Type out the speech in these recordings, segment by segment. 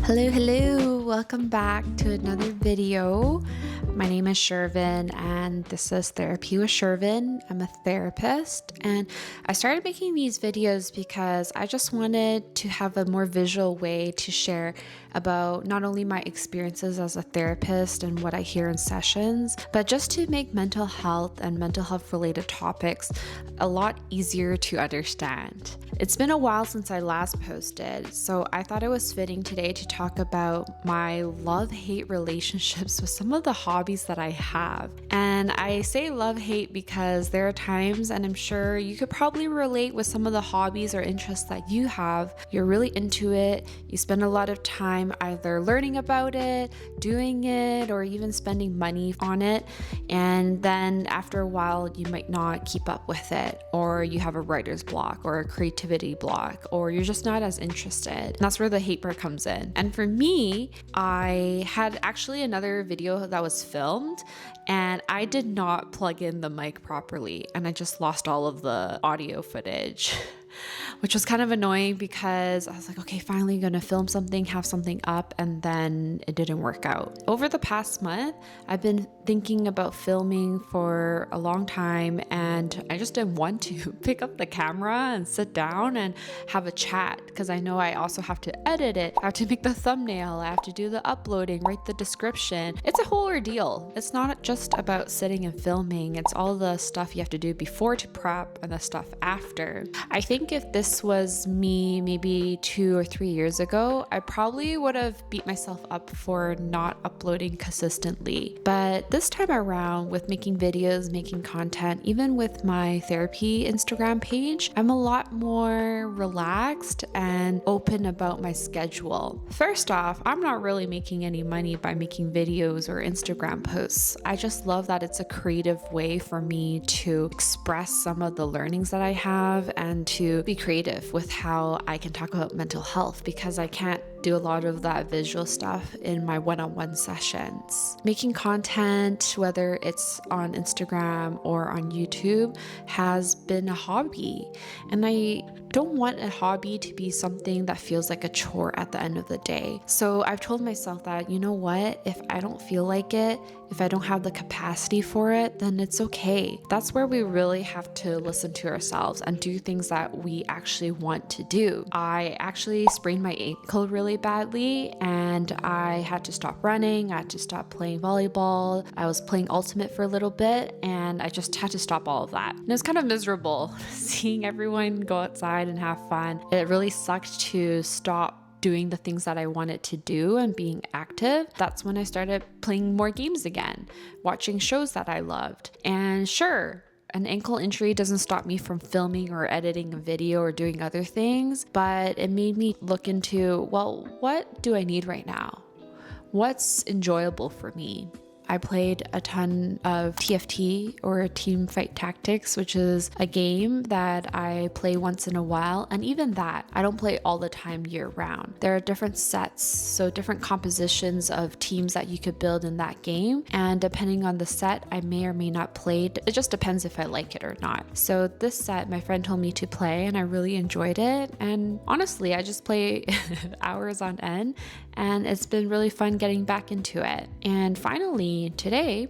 Hello, welcome back to another video. My name is Shirvin and this is Therapy with Shirvin. I'm a therapist and I started making these videos because I just wanted to have a more visual way to share about not only my experiences as a therapist and what I hear in sessions, but just to make mental health and mental health related topics a lot easier to understand. It's been a while since I last posted, so I thought it was fitting today to talk about my love-hate relationships with some of the hobbies that I have. And I say love-hate because there are times, and I'm sure you could probably relate with some of the hobbies or interests that you have. You're really into it, you spend a lot of time either learning about it, doing it, or even spending money on it. And then after a while, you might not keep up with it, or you have a writer's block or a creativity block, or you're just not as interested. And that's where the hate part comes in. And for me, I had actually another video that was filmed and I did not plug in the mic properly and I just lost all of the audio footage. Which was kind of annoying because I was like, okay, finally gonna film something, have something up, and then it didn't work out. Over the past month, I've been thinking about filming for a long time and I just didn't want to pick up the camera and sit down and have a chat because I know I also have to edit it, I have to make the thumbnail, I have to do the uploading, write the description. It's a whole ordeal. It's not just about sitting and filming, it's all the stuff you have to do before to prep and the stuff after. I think if this was me maybe 2 or 3 years ago, I probably would have beat myself up for not uploading consistently. But this time around, with making videos, making content, even with my therapy Instagram page, I'm a lot more relaxed and open about my schedule. First off, I'm not really making any money by making videos or Instagram posts. I just love that it's a creative way for me to express some of the learnings that I have and to be creative with how I can talk about mental health because I can't do a lot of that visual stuff in my one-on-one sessions. Making content, whether it's on Instagram or on YouTube, has been a hobby. And I don't want a hobby to be something that feels like a chore at the end of the day. So I've told myself that, you know what, if I don't feel like it, if I don't have the capacity for it, then it's okay. That's where we really have to listen to ourselves and do things that we actually want to do. I actually sprained my ankle really badly and I had to stop running, I had to stop playing volleyball, I was playing ultimate for a little bit and I just had to stop all of that. And it was kind of miserable seeing everyone go outside and have fun. It really sucked to stop doing the things that I wanted to do and being active. That's when I started playing more games again, watching shows that I loved. And sure, an ankle injury doesn't stop me from filming or editing a video or doing other things, but it made me look into, well, what do I need right now? What's enjoyable for me? I played a ton of TFT or Team Fight Tactics, which is a game that I play once in a while. And even that, I don't play all the time year round. There are different sets, so different compositions of teams that you could build in that game. And depending on the set, I may or may not play. It just depends if I like it or not. So this set, my friend told me to play and I really enjoyed it. And honestly, I just play hours on end and it's been really fun getting back into it. And finally, today,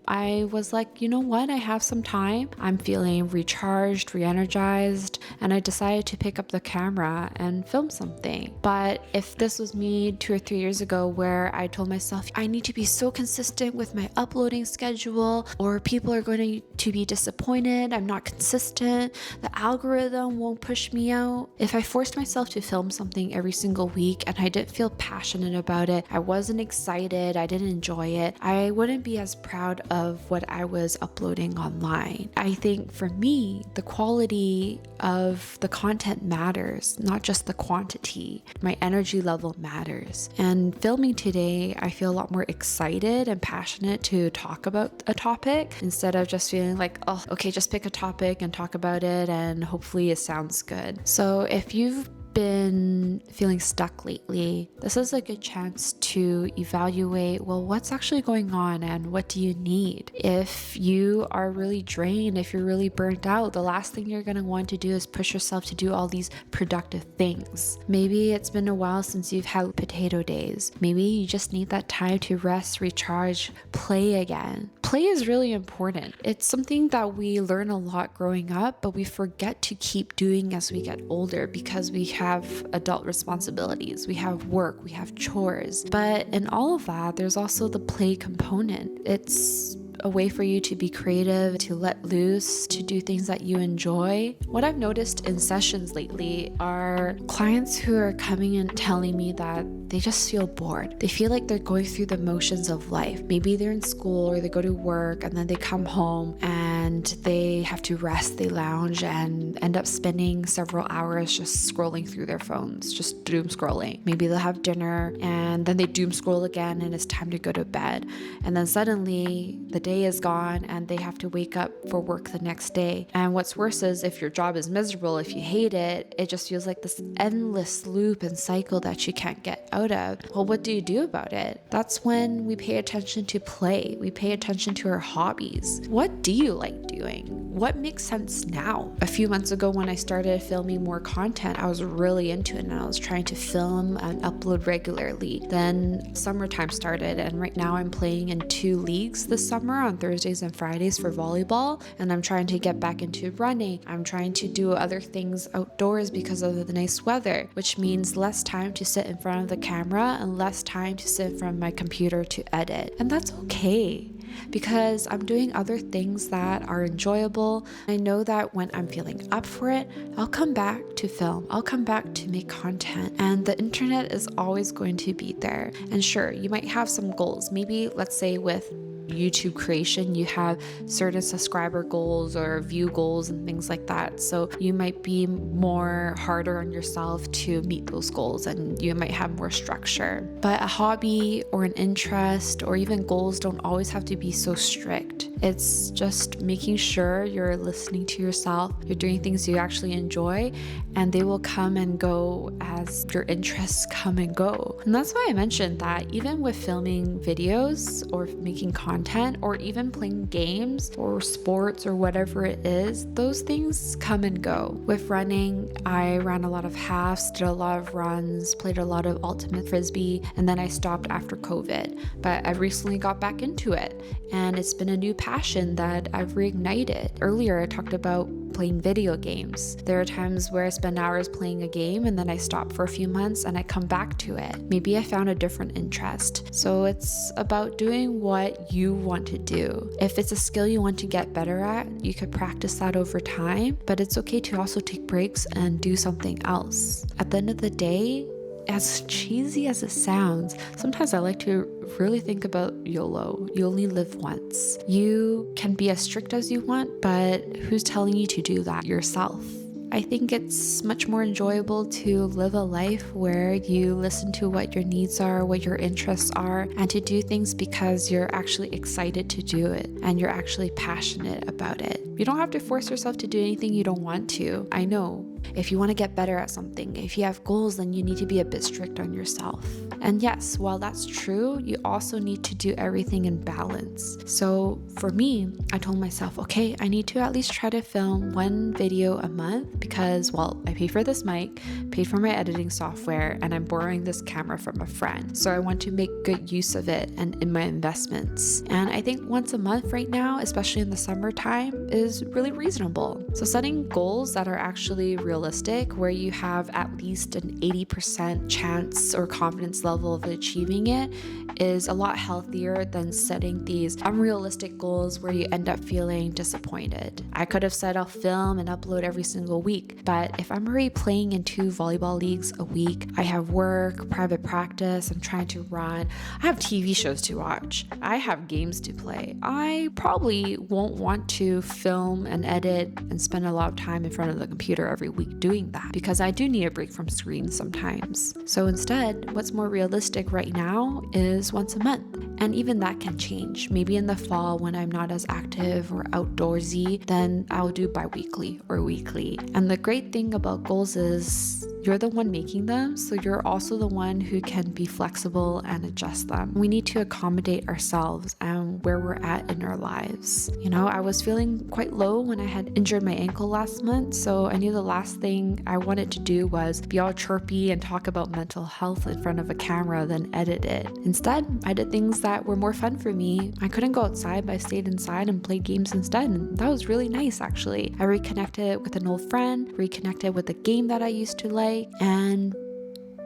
I was like, you know what? I have some time. I'm feeling recharged, re-energized, and I decided to pick up the camera and film something. But if this was me 2 or 3 years ago where I told myself, I need to be so consistent with my uploading schedule or people are going to be disappointed, I'm not consistent, the algorithm won't push me out. If I forced myself to film something every single week and I didn't feel passionate about it, I wasn't excited, I didn't enjoy it, I wouldn't be as proud of what I was uploading online. I think for me, the quality of the content matters, not just the quantity. My energy level matters. And filming today, I feel a lot more excited and passionate to talk about a topic instead of just feeling like, oh, okay, just pick a topic and talk about it and hopefully it sounds good. So if you've been feeling stuck lately, this is a good chance to evaluate, well, what's actually going on and what do you need? If you are really drained, if you're really burnt out, the last thing you're going to want to do is push yourself to do all these productive things. Maybe it's been a while since you've had potato days. Maybe you just need that time to rest, recharge, play again. Play is really important. It's something that we learn a lot growing up, but we forget to keep doing as we get older because we have adult responsibilities, we have work, we have chores. But in all of that, there's also the play component. It's a way for you to be creative, to let loose, to do things that you enjoy. What I've noticed in sessions lately are clients who are coming and telling me that they just feel bored. They feel like they're going through the motions of life. Maybe they're in school or they go to work and then they come home and they have to rest, they lounge and end up spending several hours just scrolling through their phones, just doom scrolling. Maybe they'll have dinner and then they doom scroll again and it's time to go to bed. And then suddenly the day is gone and they have to wake up for work the next day. And what's worse is if your job is miserable, if you hate it, it just feels like this endless loop and cycle that you can't get out of. Well, what do you do about it? That's when we pay attention to play. We pay attention to our hobbies. What do you like doing? What makes sense now? A few months ago when I started filming more content, I was really into it and I was trying to film and upload regularly. Then summertime started and right now I'm playing in 2 leagues this summer on Thursdays and Fridays for volleyball, and I'm trying to get back into running. I'm trying to do other things outdoors because of the nice weather, which means less time to sit in front of the camera and less time to sit in front of my computer to edit. And that's okay, because I'm doing other things that are enjoyable. I know that when I'm feeling up for it, I'll come back to film. I'll come back to make content, and the internet is always going to be there. And sure, you might have some goals. Maybe let's say with YouTube creation, you have certain subscriber goals or view goals and things like that. So you might be more harder on yourself to meet those goals and you might have more structure. But a hobby or an interest or even goals don't always have to be so strict. It's just making sure you're listening to yourself, you're doing things you actually enjoy, and they will come and go as your interests come and go. And that's why I mentioned that even with filming videos or making content or even playing games or sports or whatever it is, those things come and go. With running, I ran a lot of halves, did a lot of runs, played a lot of ultimate frisbee, and then I stopped after COVID. But I recently got back into it and it's been a new passion that I've reignited. Earlier, I talked about playing video games. There are times where I spend hours playing a game and then I stop for a few months and I come back to it. Maybe I found a different interest. So it's about doing what you want to do. If it's a skill you want to get better at, you could practice that over time, but it's okay to also take breaks and do something else. At the end of the day, as cheesy as it sounds, sometimes I like to really think about YOLO. You only live once. You can be as strict as you want, but who's telling you to do that? Yourself. I think it's much more enjoyable to live a life where you listen to what your needs are, what your interests are, and to do things because you're actually excited to do it and you're actually passionate about it. You don't have to force yourself to do anything you don't want to. I know. If you want to get better at something, if you have goals, then you need to be a bit strict on yourself. And yes, while that's true, you also need to do everything in balance. So for me, I told myself, okay, I need to at least try to film 1 video a month because, well, I pay for this mic, paid for my editing software, and I'm borrowing this camera from a friend. So I want to make good use of it and in my investments. And I think once a month right now, especially in the summertime, is really reasonable. So setting goals that are actually realistic, where you have at least an 80% chance or confidence level of achieving it, is a lot healthier than setting these unrealistic goals where you end up feeling disappointed. I could have said I'll film and upload every single week, but if I'm already playing in 2 volleyball leagues a week, I have work, private practice, I'm trying to run, I have TV shows to watch, I have games to play, I probably won't want to film and edit and spend a lot of time in front of the computer every week doing that, because I do need a break from screens sometimes. So instead, what's more realistic right now is once a month. And even that can change. Maybe in the fall when I'm not as active or outdoorsy, then I'll do bi-weekly or weekly. And the great thing about goals is you're the one making them, so you're also the one who can be flexible and adjust them. We need to accommodate ourselves and where we're at in our lives. You know, I was feeling quite low when I had injured my ankle last month, so I knew the last thing I wanted to do was be all chirpy and talk about mental health in front of a camera, then edit it. Instead, I did things that were more fun for me. I couldn't go outside, but I stayed inside and played games instead, and that was really nice actually. I reconnected with an old friend, reconnected with a game that I used to like, and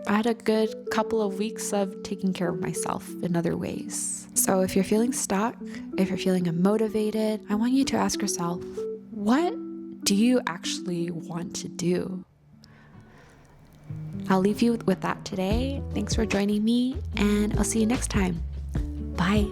I had a good couple of weeks of taking care of myself in other ways. So if you're feeling stuck, if you're feeling unmotivated, I want you to ask yourself, what do you actually want to do? I'll leave you with that today. Thanks for joining me, and I'll see you next time. Bye.